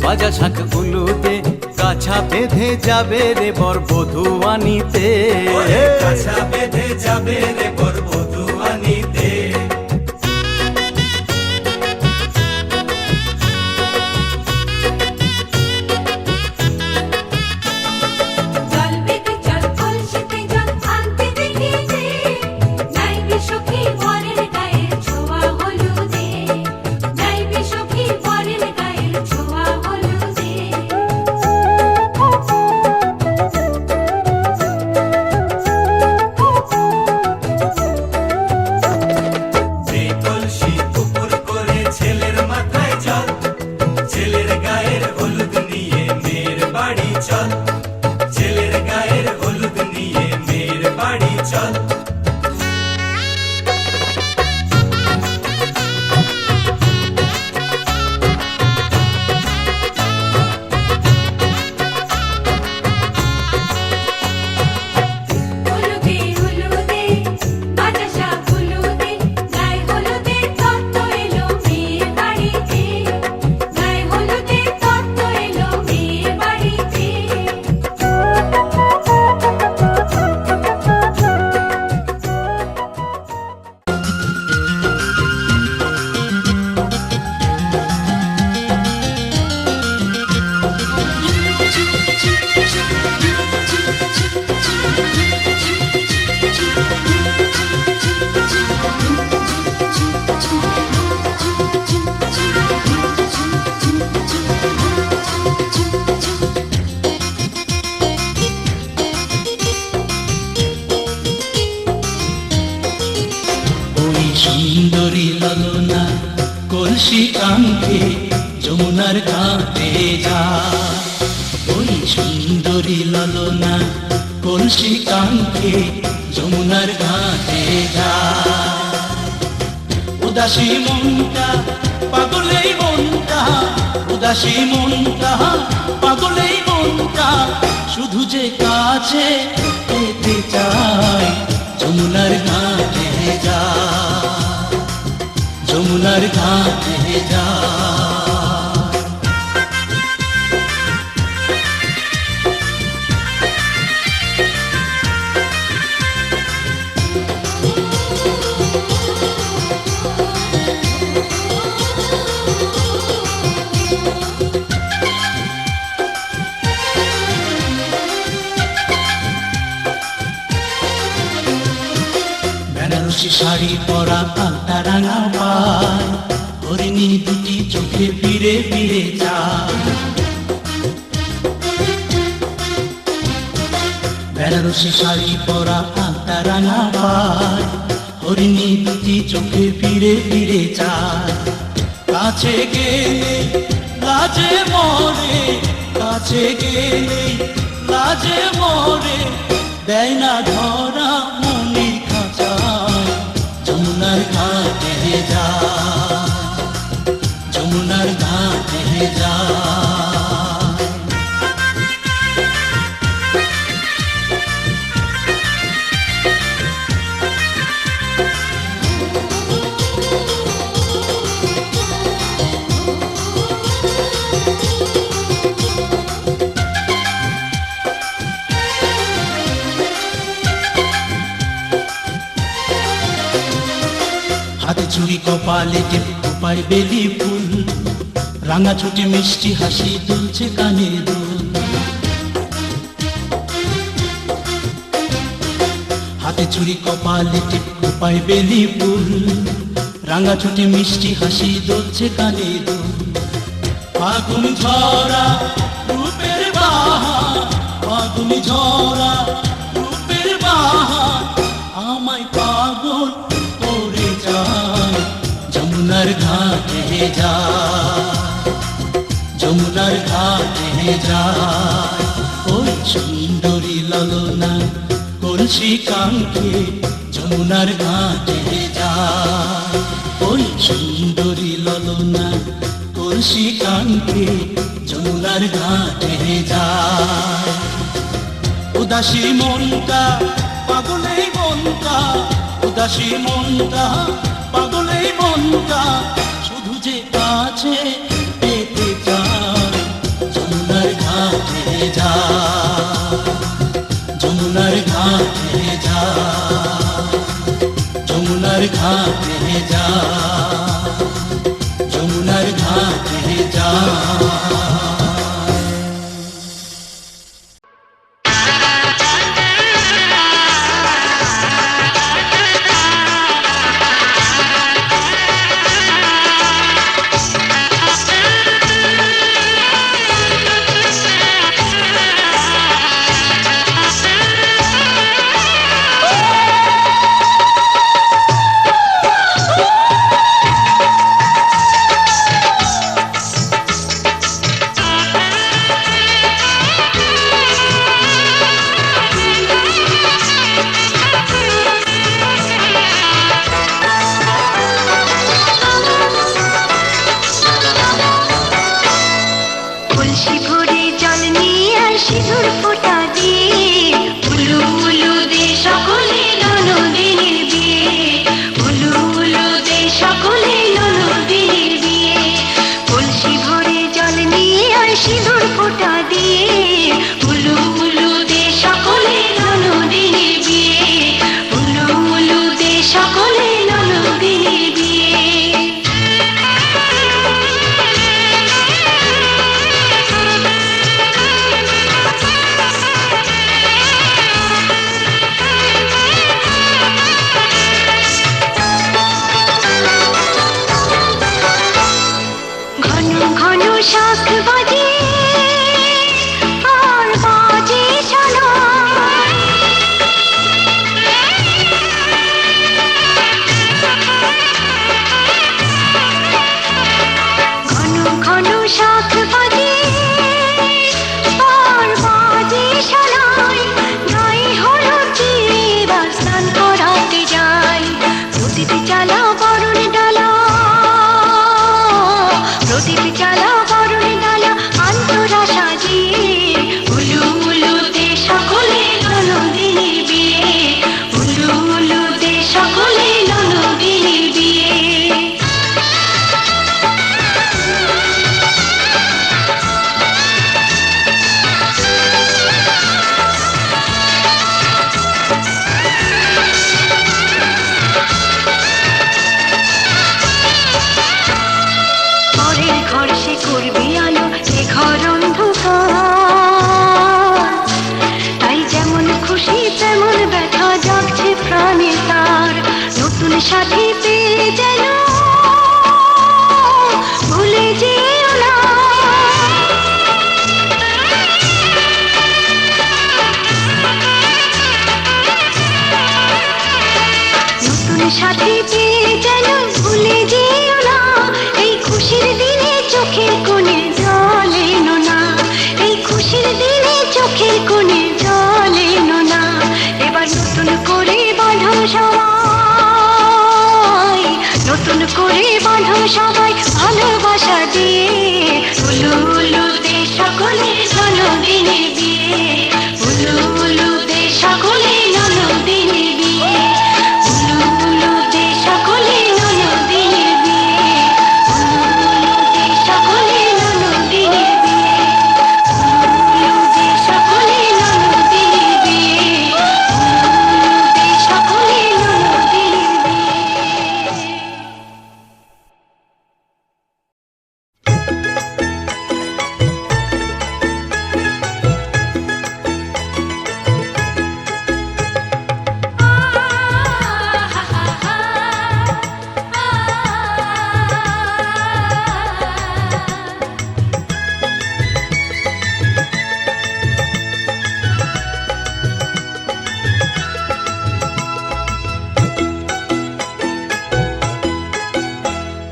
বাজা শাঁখ উলুদে, কাছা বেঁধে যাবে রে বর বধূ আনিতে, কাছা বেঁধে যাবে রে বর বধূ আনিতে। সুন্দরী ললনা কলসি কাঙ্ক্ষে যমুনার ঘাটে যা, ওই সুন্দরী ললনা কলসি কাঙ্ক্ষে যমুনার ঘাটে যা। উদাসী মনটা পাগলেই মনটা, উদাসী মনটা পাগলেই মনটা, শুধু যে কাছে পেতে চায় যমুনার ঘাটে যা, যমুনার ঘাটে যা। বেনারসি শাড়ি পরা আলতা রাঙা পায়, হরিণী দুটি চোখে ফিরে ফিরে যায়। বেনারসি শাড়ি পরা আলতা রাঙা পায়, হরিণী দুটি চোখে ফিরে ফিরে যায়। কাছে গেলে লাজে মরে, কাছে গেলে লাজে মরে, দেয় না ধরা মনির খাঁচায়। যমুনার ঘাটে যায়, যমুনার ঘাটে যায়। হাতে চুড়ি কপালে টিপ পায় বেলি ফুল, রাঙা ছুটি মিষ্টি হাসি দুলছে কানে দুল। হাতে চুড়ি কপালে টিপ পায় বেলি ফুল, রাঙা ছুটি মিষ্টি হাসি দুলছে কানে দুল। ফাগুন ঝরা রূপের বাহার, ফাগুন ঝরা রূপের বাহার, আমায় পাগল করে যায়। যমুনার ঘাটে যায়, যমুনার ঘাটে যায়। ওই সুন্দরী ললনা কলসি কাঙ্ক্ষে যমুনার ঘাটে যায়। ওই সুন্দরী ললনা কলসি কাঙ্ক্ষে যমুনার ঘাটে যায়। উদাসী মনটা পাগলেই মনটা, উদাসী মনটা পাগলেই মনটা, শুধু যে কাছে পেতে চায়। যমুনার ঘাটে যায়, যমুনার ঘাটে যায়, যমুনার ঘাটে যায়, যমুনার ঘাটে যায়। চোখের কোণে জল এলো না, এবার নতুন করে বাঁধো সবাই, নতুন করে বাঁধো সবাই ভালোবাসা দিয়ে। উলু উলু দে সকলে ননদিনী বিয়ে, উলু উলু দে সকলে ননদিনী বিয়ে, উলু উলু দে সকলে ননদিনী বিয়ে, উলু উলু দে সকলে ননদিনী বিয়ে, উলু উলু দে সকলে ননদিনী বিয়ে, উলু উলু দে সকলে ননদিনী বিয়ে।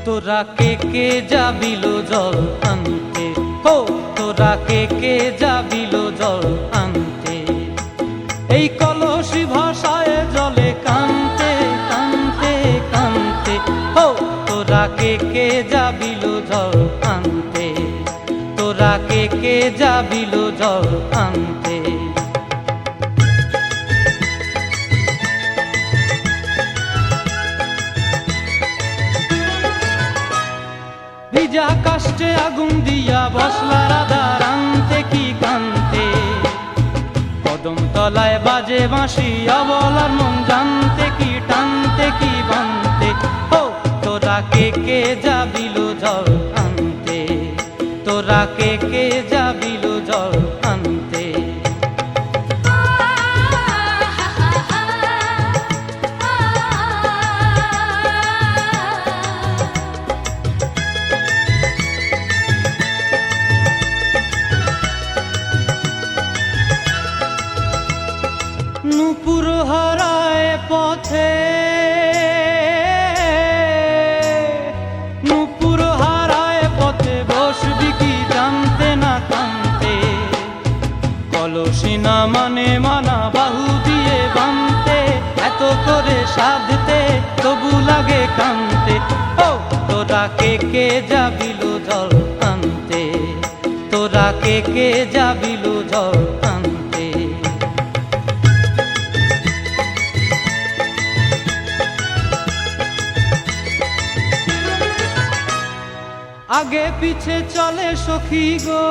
তোরা কে যাবিল জল আনতে, হো তোরা কে যাবিল জল আনতে, এই কলসি ভাষায় জলে কানতে কানতে কানতে, হো তোরা কে যাবিল জল আনতে, তোরা কে যাবিল জল আনতে। ভিজা কাষ্টে আগুন দিয়া বসলা রাধা রানতে কি কানতে, কদম তলায় বাজে বাঁশি অবলার মন জানতে কি টানতে কি বানতে, ও তোরা কে যাবিল জল আনতে, তোরা কে যাবিল জল আনতে। নূপুর হারায় পথে, নূপুর হারায় পথে বসবি কি জানতে না কানতে, কলসি না মানে মানা বাহু দিয়ে বানতে, এত করে সাধতে তবু লাগে কানতে, ও তোরা কে যাবিল জল আনতে, তোরা কে যাবিল জল আনতে। আগে পিছে চলে সখী গো,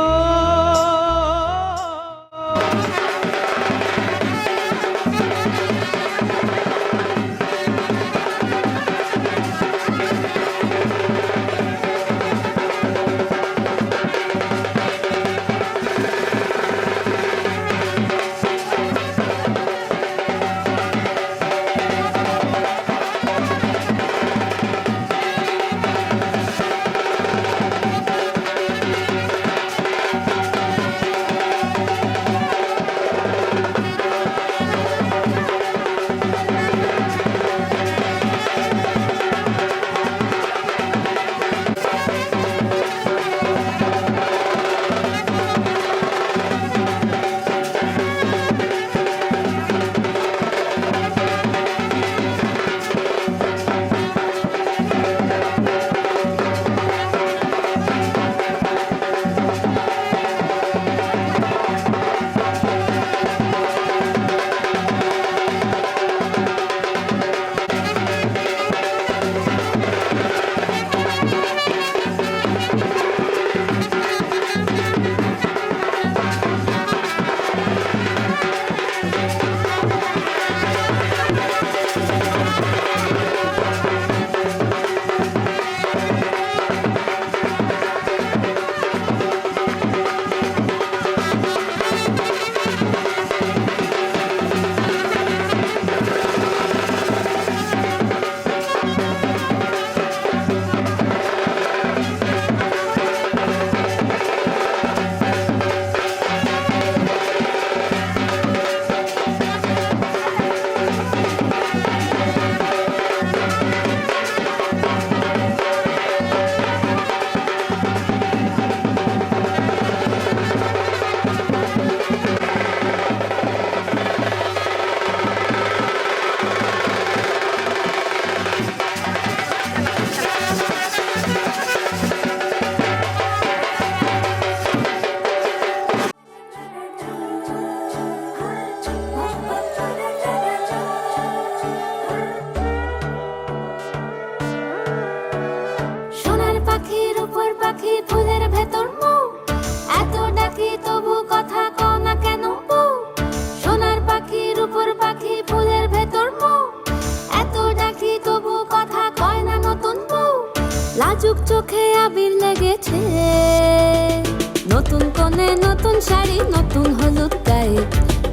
শাড়ি নতুন হলুদ গায়ে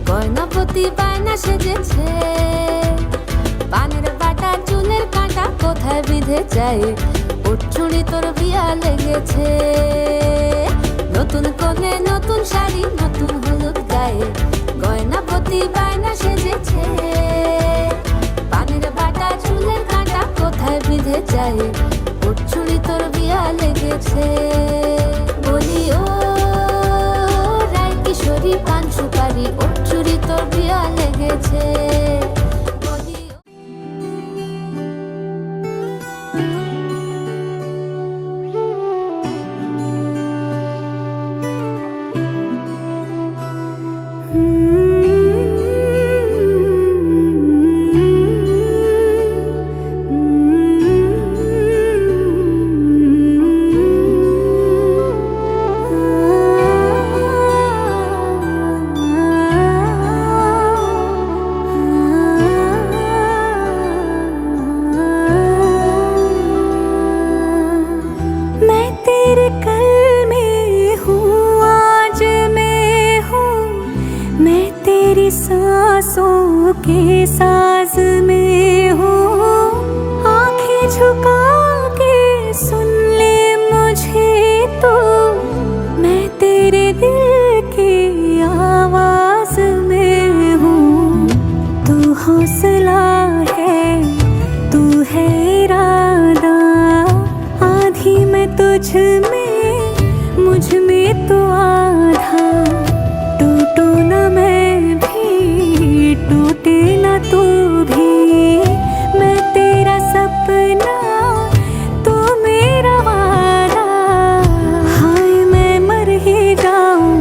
গয়নাপতি বায়না সেজেছে পানের বাটা চুলের কাঁটা কোথায় বিঁধে যায় ওর চুড়ি তোর বিয়া লেগেছে নতুন কোণে নতুন শাড়ি নতুন হলুদ গায়ে গয়নাপতি বায়না সেজেছে পানের বাটা চুলের কাঁটা কোথায় বিঁধে যায় ওর চুড়ি তোর বিয়া লেগেছে বলি ও রায় কিশোরী পান সুপারি ওর চুড়ি তোর বিয়া লেগেছে বলি ও मैं तेरे कल में हूँ आज मैं हूँ मैं तेरी सांसों के साज में हूँ आंखें झुका के सुन ले मुझे तो मैं तेरे दिल की आवाज में हूँ तू हौसला है तू है इरादा आधी मैं तुझ में मुझ में तो आधा टूटू न मैं भी टूटे न तू भी मैं तेरा सपना तू मेरा वादा हाय मैं मर ही जाऊं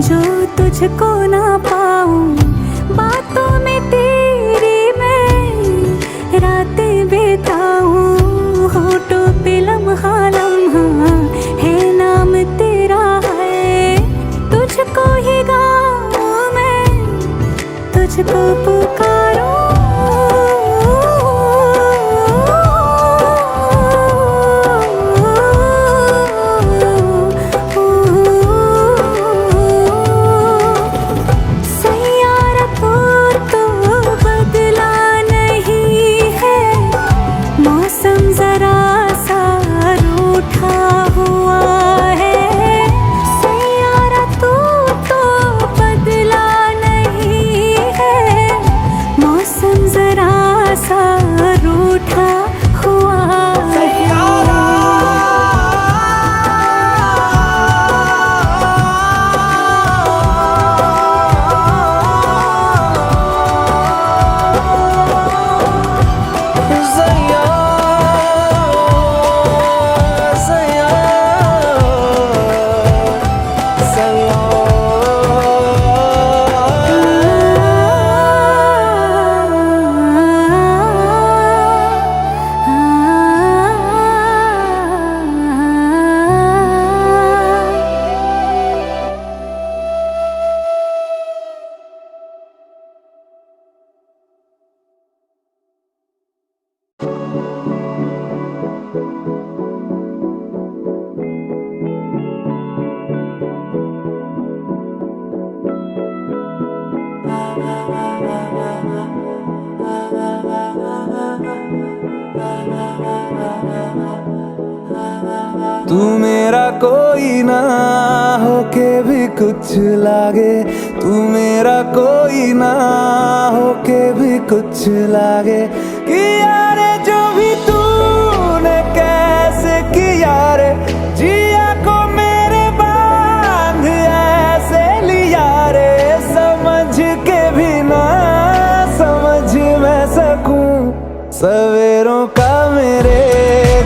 जो तुझको ना पाऊं बातों में तेरी मैं रातें बिताऊं होठों पे लम्हा लम्हा है नाम तेरा है तुझको ही गाऊं मैं तुझको पुकारूं सैयारा तो बदला नहीं है मौसम जरा सा रूठा हुआ है सैयारा तो बदला नहीं है मौसम जरा सा रूठा हुआ है तू मेरा कोई ना होके भी कुछ लागे तू मेरा कोई ना होके भी कुछ लागे किया रे जो भी तूने कैसे किया रे जिया को मेरे बांध ऐसे लिया रे समझ के भी ना समझ मैं सकूं सवेरों का मेरे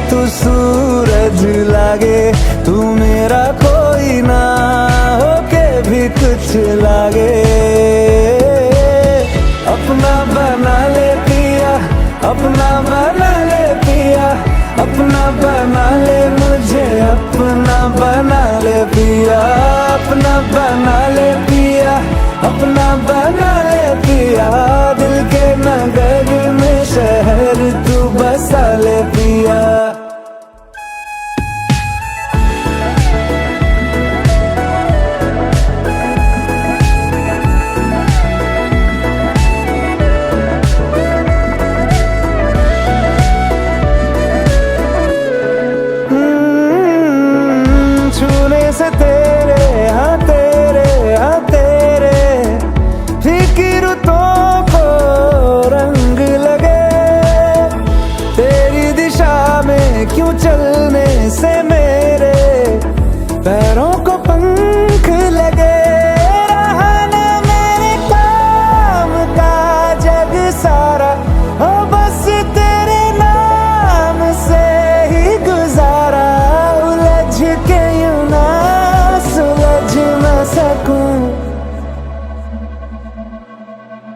तू सूरज लागे तू मेरा कोई ना होके भी कुछ लागे अपना बना ले पिया अपना बना ले पिया अपना बना ले मुझे अपना बना ले पिया अपना बना ले पिया अपना बना ले पिया दिल के नगर में शहर तू बसा ले पिया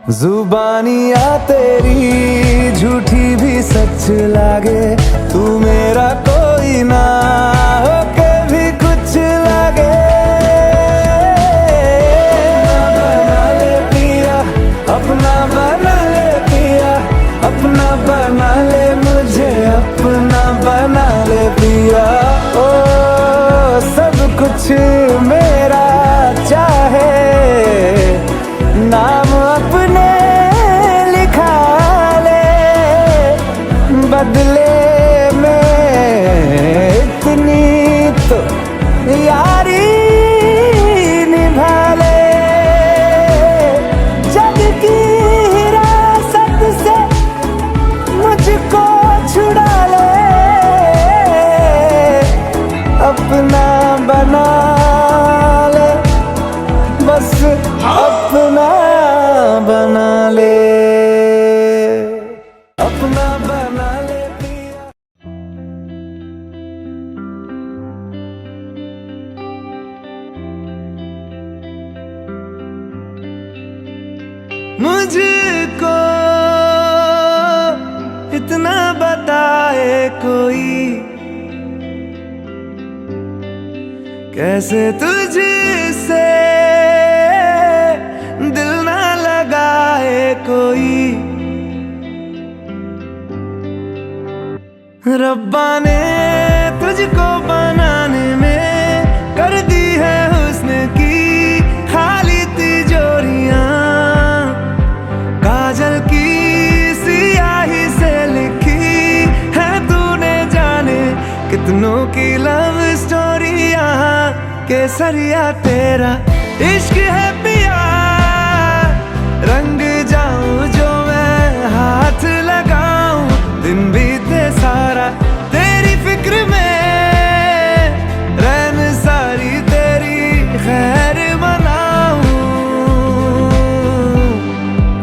जुबानियाँ तेरी झूठी भी सच लागे, तू मेरा कोई ना होके भी कुछ लागे। बना ले पिया, अपना बना ले पिया, अपना बना ले मुझे, अपना बना ले पिया। ओ सब कुछ मेरा चाहे, नाम अपने लिखा ले, बदले में इतनी तो यारी निभा ले। जग की हिरासत से मुझको छुड़ा ले, अपना बना ले, बस अपना बना ले, अपना बना ले पिया। मुझको इतना बताए कोई, कैसे तुझसे दिल ना लगाए कोई। रब्बा ने तुझको बनाने में कर दी है हुस्न की खाली तिजोरियां, काजल की सियाही से लिखी है तूने जाने कितनों की लव स्टोरियां। केसरिया तेरा इश्क है पिया, रंग जाऊं जो मैं हाथ लगाऊं, दिन बीते सारा तेरी फिक्र में, रैन सारी तेरी खैर मनाऊं।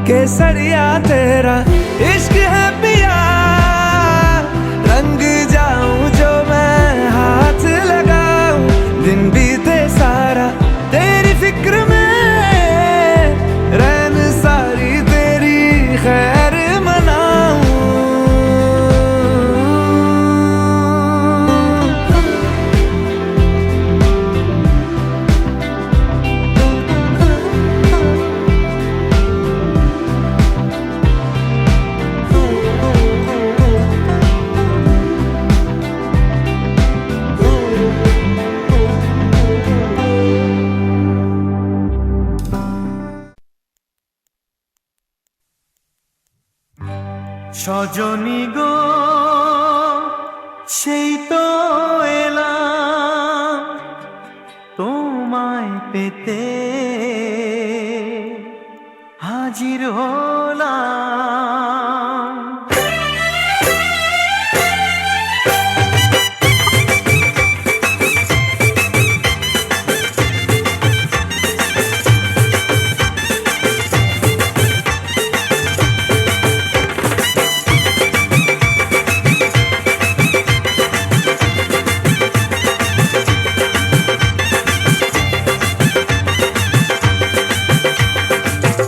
केसरिया तेरा इश्क है पिया, रंग जाऊं जो मैं हाथ लगाऊं, दिन बीते सारा तेरी फिक्र में, रैन सारी तेरी खैर मनाऊं। সজনী গো সেই তো এলাম তোমায় পেতে, হাজির হলাম।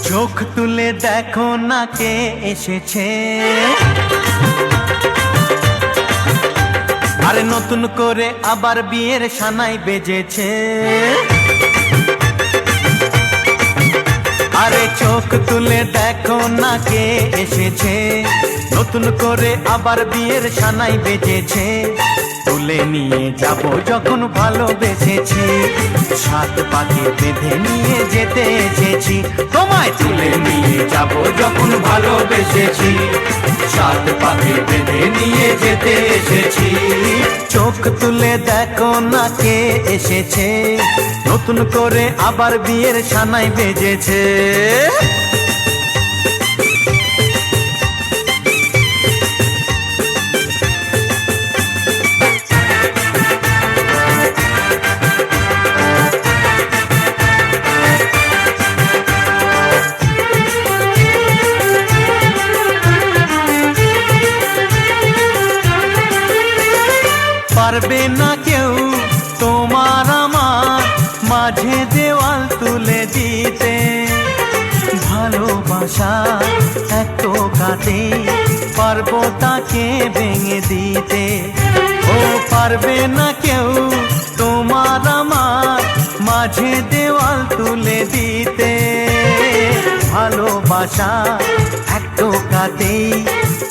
চোখ তুলে দেখো না কে এসেছে, আরে নতুন করে আবার বিয়ের সানাই বেজেছে। আরে চোখ তুলে দেখো না কে এসেছে, নতুন করে আবার বিয়ের সানাই বেজেছে। তুলে নিয়ে যাব যখন ভালোবেসেছি, সাত পাকে বেঁধে নিয়ে যেতে এসেছি। তোমায় তুলে নিয়ে যাব যখন ভালোবেসেছি, সাত পাকে বেঁধে নিয়ে যেতে এসেছি। চোখ তুলে দেখো না কে এসেছে, নতুন করে আবার বিয়ের সানাই বেজেছে। পারবে না কেউ তোমার আমার মাঝে দেওয়াল তুলে দিতে, ভালো ভালোবাসা এক টোকাতে পারবো তাকে ভেঙে দিতে। ও পারবে না কেউ তোমার আমার মাঝে দেওয়াল তুলে দিতে। ভালোবাসা এক টোকাতেই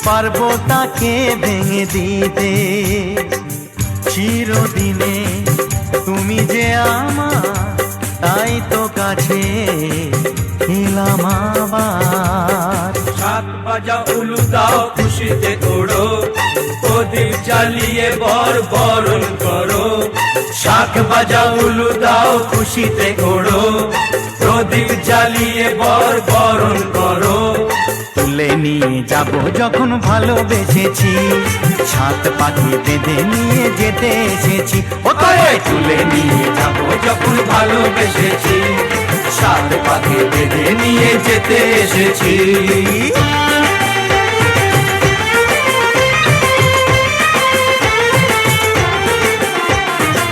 পারবো তাকে ভেঙে দিতে। চিরদিনে তুমি যে আমার, তাই তো কাছে এলাম আবার। শাক ভাজা উলু দাও খুশিতে ওড়ো, প্রদীপ জ্বালিয়ে বরণ করো। শাক ভাজা উলু দাও খুশিতে ওড়ো, প্রদীপ জ্বালিয়ে বরণ করো। তুলে নিয়ে যাব যখন ভালোবেসেছি, সাত পাখি বেঁধে নিয়ে যেতে এসেছি। ও তোরে তুলে নিয়ে যাব যখন ভালোবেসেছি, সাত পাখি বেঁধে নিয়ে যেতে এসেছি।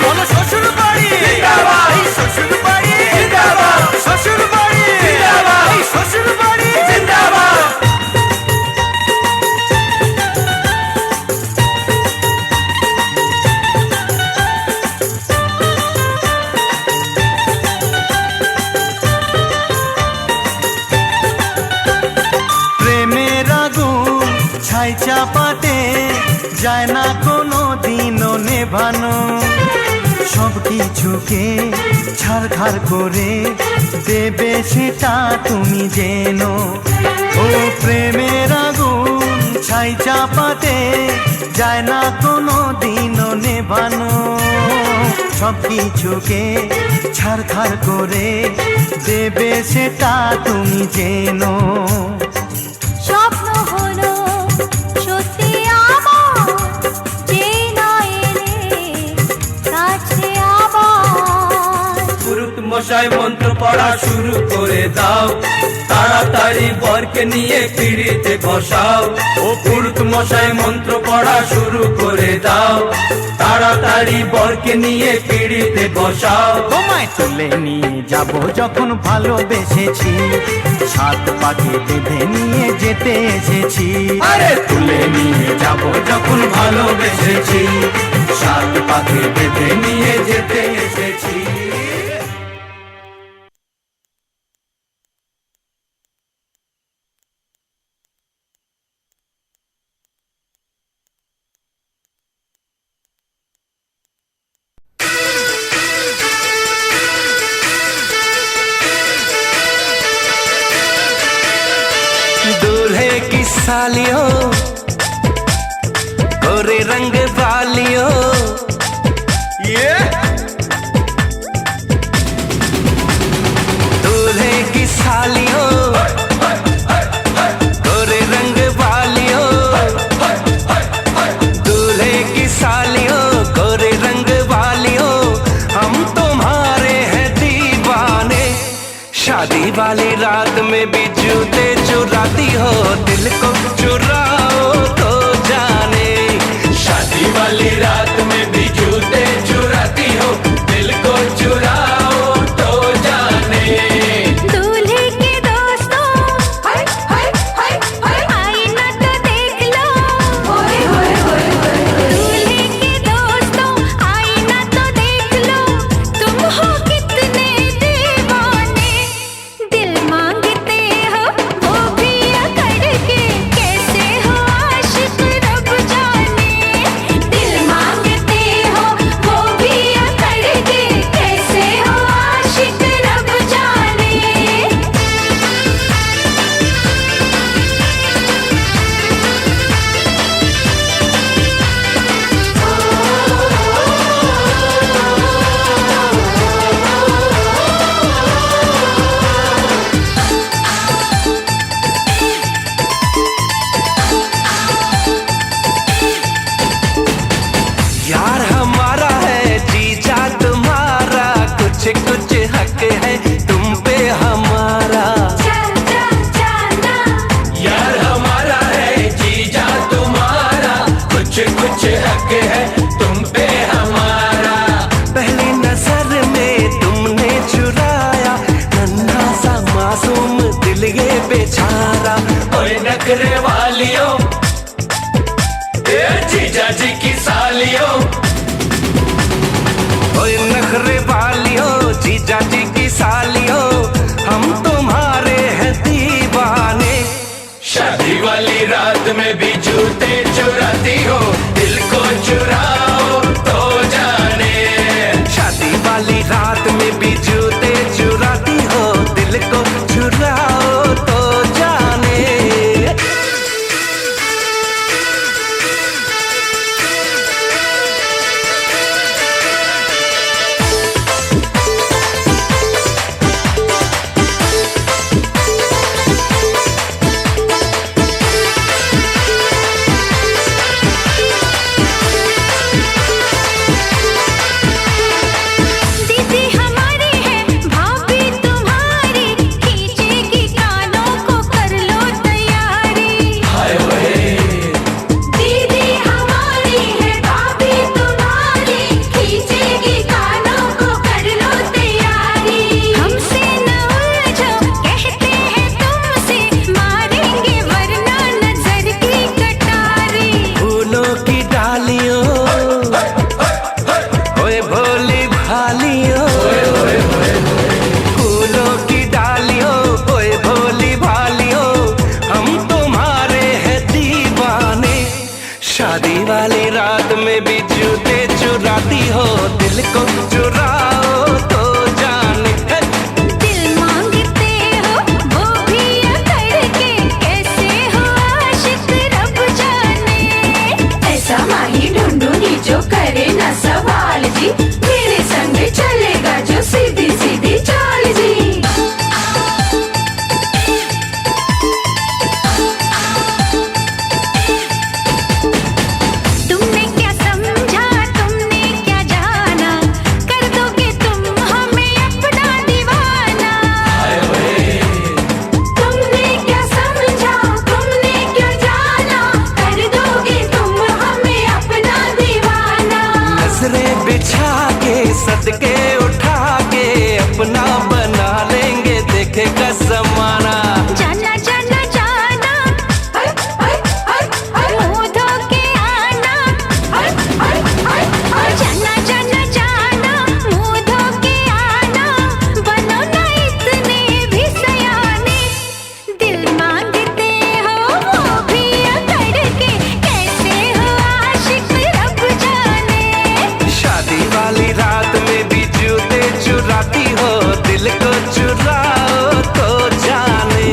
বলো শ্বশুর বাড়ি জিন্দাবাদ, শ্বশুর বাড়ি জিন্দাবাদ, শ্বশুর বাড়ি জিন্দাবাদ, শ্বশুর বাড়ি জিন্দাবাদ। প্রেমের আগুন ছাই চাপাতে যায় না কোনো দিনও নেভানো। সব কিছুকে ছাড়খাড় করে দেবে সেটা তুমি জেনো। ও প্রেমের আগুন ছাই চাপাতে যায় না কোনো দিনও নেভানো। সব কিছুকে ছাড়খাড় করে দেবে সেটা তুমি জেনো। স্বপ্ন হলো সত্যি আমার, যে না এলে কাছে আবার। পুরুত মশাই মন্ত্র পড়া শুরু করে দাও, তাড়াতাড়ি বরকে নিয়ে পিড়িতে বসাও। ও পুরুত মশাই মন্ত্র পড়া শুরু করে দাও, তাড়াতাড়ি বরকে নিয়ে পিড়িতে বসাও। তোমায় তুলে নিয়ে যাব যখন ভালোবেসেছি, সাত পাখি বেঁধে নিয়ে যেতে এসেছি। আরে তুলে নিয়ে যাব যখন ভালোবেসেছি, সাত পাখি বেঁধে নিয়ে যেতে এসেছি। दूल्हे की सालियों गोरे रंग वालियों, दूल्हे की सालियों गोरे रंग वालियों, दूल्हे की सालियों गोरे रंग वालियों, हम तुम्हारे हैं दीवाने। शादी वाली रात में भी जूते चुराती हो, दिल को चुराओ तो जाने। शादी वाली रात में भी जूते चुराती हो, दिल को चुराओ तो जाने। दूल्हे के दोस्तों आईना तो देख लो, दूल्हे के दोस्तों आईना तो देख लो, तुम हो कितने दीवाने। दिल मांगते हो वो भी अकड़ के, कैसे हो आशिक रब जाने। दिल मांगते हो वो भी अकड़ के, कैसे बेचारा। ओए नखरे वालियों, ए जीजा जी की सालियों, ओए नखरे वालियों, जीजा जी की सालियों, हम तुम्हारे हैं दीवाने। शादी वाली रात में भी जूते चुराती हो, दिल को चुराओ तो जाने। शादी वाली रात में भी जूते चुराती हो, दिल को चुराओ तो जाने। दीदी हमारी है भाभी तुम्हारी, खींचेगी कानों को कर लो तैयारी। दीदी हमारी है भाभी तुम्हारी, खींचेगी कानों को कर लो तैयारी। हमसे न उलझो कहते हैं तुमसे, मारेंगे वरना नजर की कटारी। फूलों की डालियों, ओए भोली भालियों, फूलों की डालियों, ओए भोली भालियों, हम तुम्हारे हैं दीवाने। शादी वाली रात में भी जूते चुराती हो, दिल को चुराओ तो जाने। दिल मांगते हो वो भी अकड़ के, कैसे हो आशिक रब जाने। ऐसा माही ढूंढूंगी जो करे ना सवाल जी, मेरे संग चलेगा जो सीधी सीधी चाल जी। तुमने क्या समझा, तुमने क्या जाना, कर दोगे तुम हमें अपना दीवाना। तुमने क्या समझा, तुमने क्या जाना, कर दोगे तुम हमें अपना दीवाना। नजरें बिछा के सदके उठा के अपना बना लेंगे, देखेगा जमाना। जाना जाना जाना, मुंह धो के आना। जाना जाना जाना, मुंह धो के आना, बनो ना इतने भी सयाने। दिल मांगते हो वो भी अकड़ के, कैसे हो आशिक रब जाने। शादी वाली रात में भी जूते चुराती हो, दिल को चुराओ तो जाने।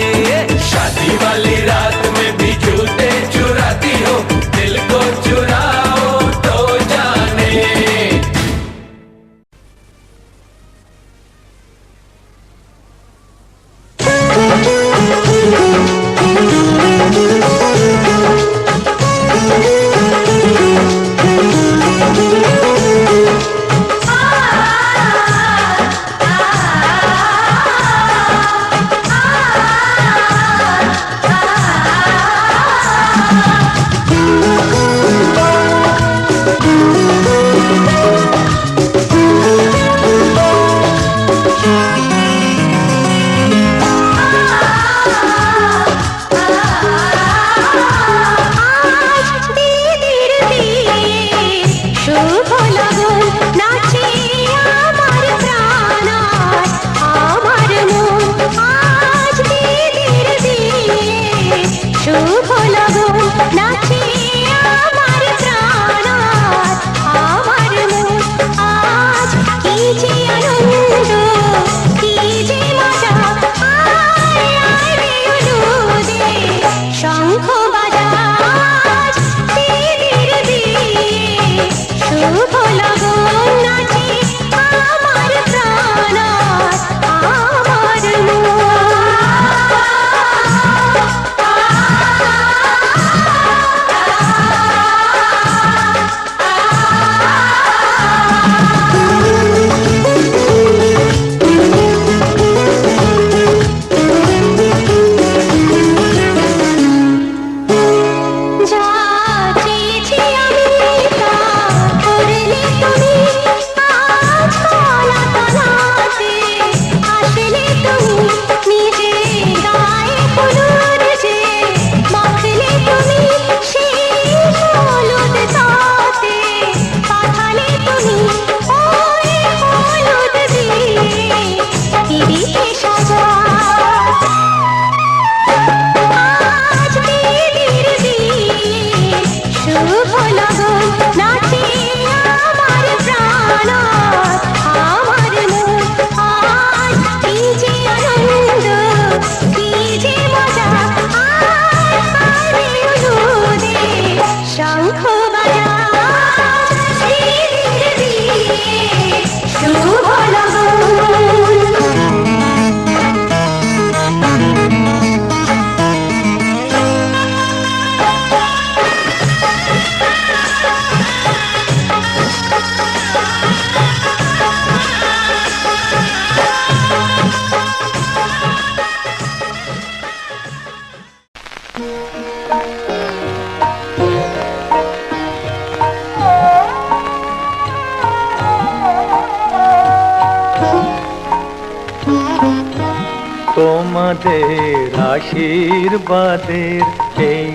তোমাদের আশীর্বাদের এই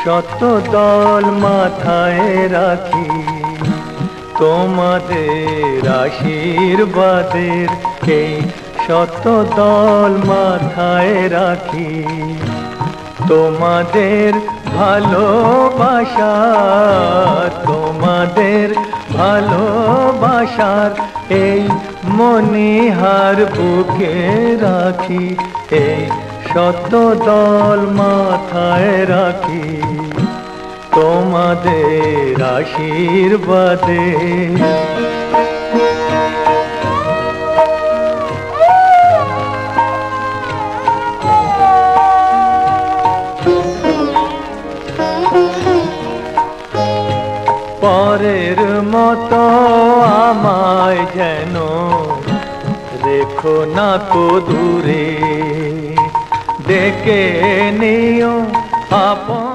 শত দল মাথায় রাখি, তোমাদের আশীর্বাদের এই শত দল মাথায় রাখি। তোমাদের ভালোবাসা, তোমাদের ভালোবাসার এই মনিহার বুকে রাখি, এই শত দল মাথায় রাখি, তোমাদের আশীর্বাদে। পরের মতো আমায় যেন রেখো না কো দূরে, ডেকে নিও আপন।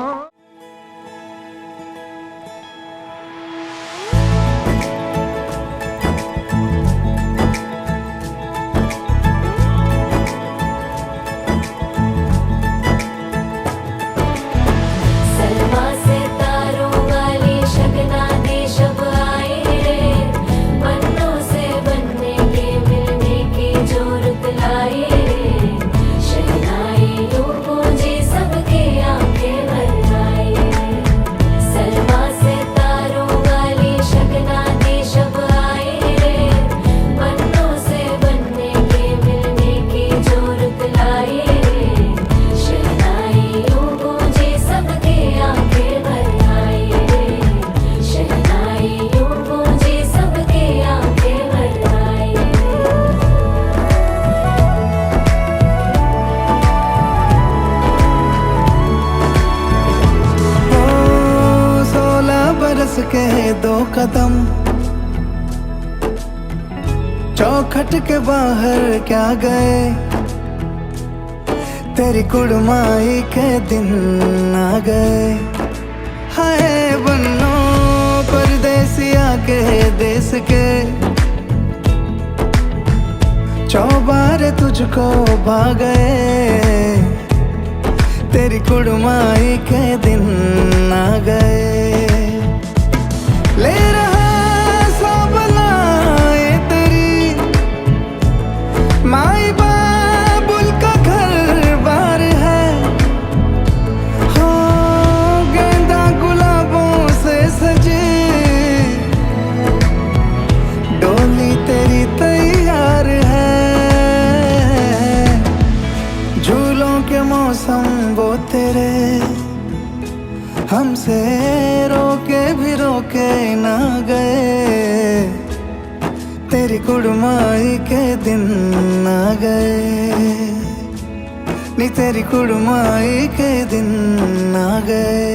सलमा से तारों वाली शगना दे शब आए रे, पन्नों से बनने के मिलने की जोरत लाए रे, शहनाई यूं गूंजी सबके आंखें भर आए। सलमा से तारों वाली शगना दे शब आए रे, पन्नों से बनने के मिलने की जोरत लाए रे, शहनाई यूं गूंजी सबके आंखें भर आए रे, शहनाई यूं गूंजी सबके आंखें भर आए। ओ 16 बरस के 2 कदम चौखट के बाहर क्या गए, तेरी कुड़माई के दिन आ गए। हाय बन्नो परदेसिया के देश के, चौबारे तुझको भा गए, तेरी कुड़माई के दिन आ गए। ले रहा सब लाए तेरी माई बाबुल का घर बार है, हो गेंदा गुलाबों से सजे, डोली तेरी तैयार है। झूलों के मौसम वो तेरे हमसे रोके भी रोके ना गए, तेरी कुड़माई के दिन आ गए, नी तेरी कुड़माई के दिन आ गए।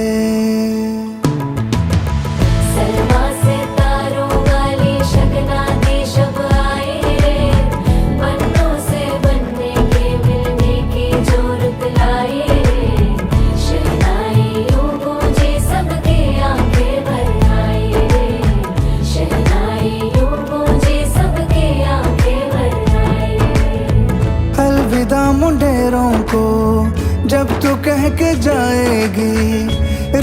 सलमा से तारों वाली शगना दे शब आए रे, पन्नों से बनने के मिलने की जोरत लाए रे, शहनाई यूं गूंजी सबके आंखें भर आए रे, शहनाई यूं गूंजी सबके आंखें भर आए। अलविदा मुंडेरों को जब तू कह के जाएगी,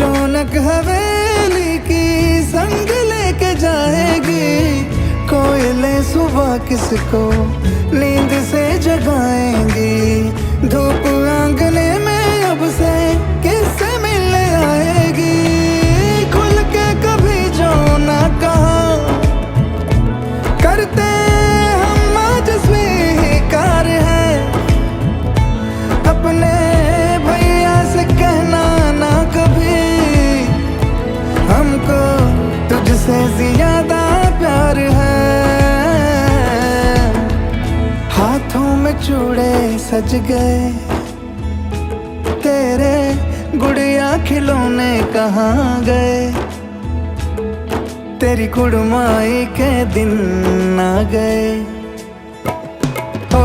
रौनक हवेली की संग लेके जाएगी। कोयले सुबह किसको नींद से जगाएंगी, धूप आंगने में अब से किससे मिलने आएगी। खुल के कभी जो ना कहा करते हम आज स्वीकार है, अपने भैया से कहना ना कभी, हमको तुझसे ज्यादा प्यार है। हाथों में चूड़े सज गए, तेरे गुड़िया खिलौने कहाँ गए, तेरी कुड़माई के दिन आ गए। ओ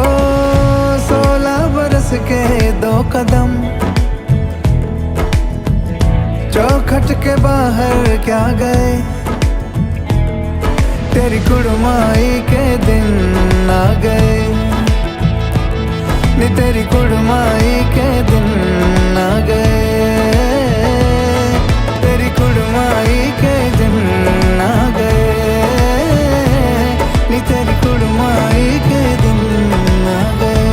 16 बरस के 2 कदम चौखट के बाहर क्या गए, तेरी कुड़माई के दिन आ गए, नी तेरी कुड़माई के दिन आ गए, तेरी कुड़माई के दिन आ गए, नी तेरी कुड़माई के दिन आ गए।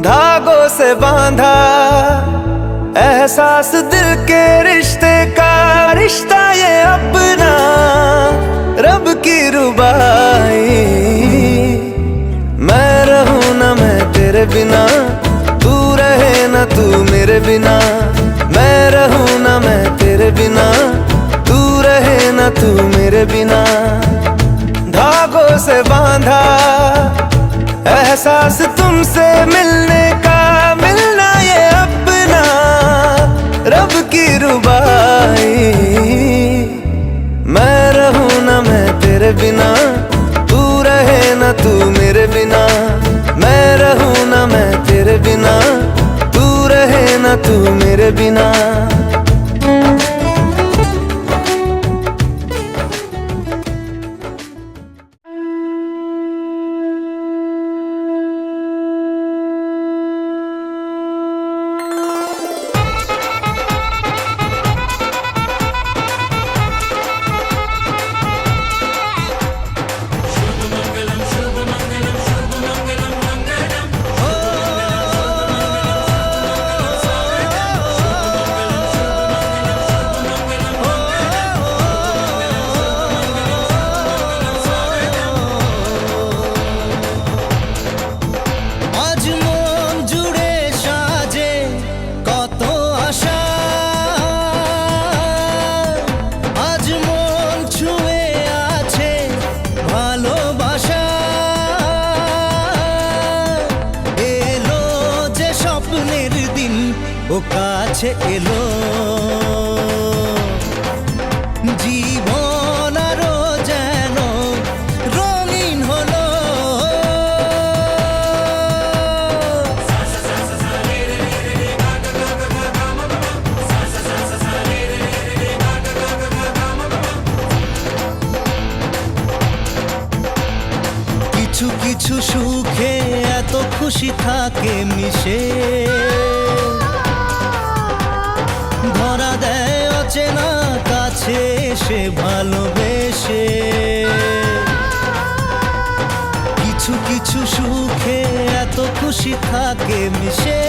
धागों से बांधा एहसास दिल के रिश्ते का, रिश्ता ये अपना रब की रुबाई। मैं रहूं ना मैं तेरे बिना, तू रहे ना तू मेरे बिना। मैं रहूं ना मैं तेरे बिना, तू रहे ना तू मेरे बिना। धागों से बांधा एहसास तुमसे मिलने का, मिलना ये अपना रब की रुबाई। मैं रहूं ना मैं तेरे बिना, तू रहे ना तू मेरे बिना। मैं रहूं ना मैं तेरे बिना, तू रहे ना तू मेरे बिना। ও কাছে এলো জীবন আরো যেন রঙিন হলো। কিছু কিছু সুখে এত খুশি থাকে মিশে, ধরা দেয় অচেনা কাছে এসে ভালোবেসে। কিছু কিছু সুখে এত খুশি থাকে মিশে,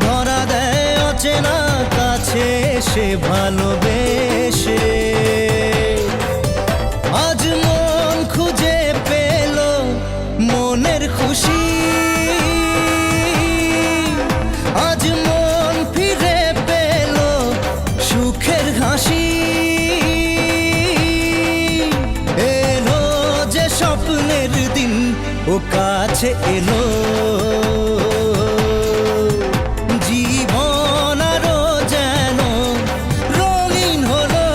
ধরা দেয় অচেনা কাছে এসে ভালোবেসে। আজ মন খুঁজে পেল মনের খুশি, আজ মন ফিরে পেল সুখের হাসি। এলো যে স্বপ্নের দিন ও কাছে এলো, জীবন আরো যেন রঙিন হলো।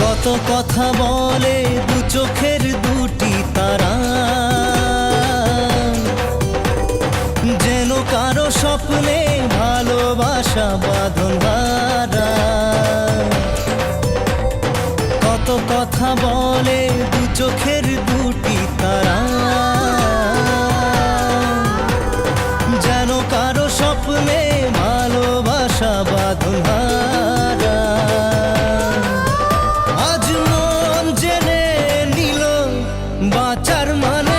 কত কথা বলে দু চোখের দুটি তারা, যেন কারো স্বপ্নে ভালোবাসা বাঁধন হারা। কত কথা বলে দু চোখের দুটি তারা, যেন কারো স্বপ্নে ভালোবাসা বাঁধন হারা। আজ মন জেনে নিল বাঁচার মানে